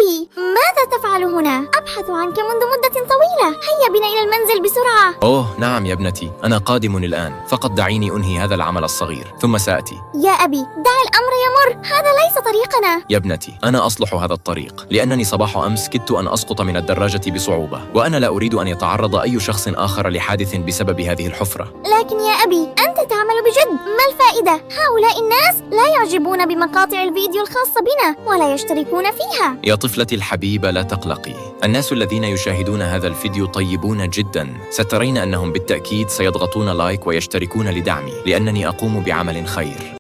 أبي، ماذا تفعل هنا؟ أبحث عنك منذ مدة طويلة. هيا بنا إلى المنزل بسرعة. أوه نعم يا ابنتي، أنا قادم الآن، فقط دعيني أنهي هذا العمل الصغير ثم سآتي. يا أبي، دع الأمر يمر، هذا ليس طريقنا. يا ابنتي، أنا أصلح هذا الطريق، لأنني صباح أمس كدت أن أسقط من الدراجة بصعوبة، وأنا لا أريد أن يتعرض أي شخص آخر لحادث بسبب هذه الحفرة. لكن يا أبي، أنت تعمل بجد، ما الفائدة؟ هؤلاء الناس لا يعجبون بمقاطع الفيديو الخاصة بنا ولا يشتركون فيها. يا طفلتي الحبيبة لا تقلقي، الناس الذين يشاهدون هذا الفيديو طيبون جدا، سترين أنهم بالتأكيد سيضغطون لايك ويشتركون لدعمي، لأنني أقوم بعمل خير.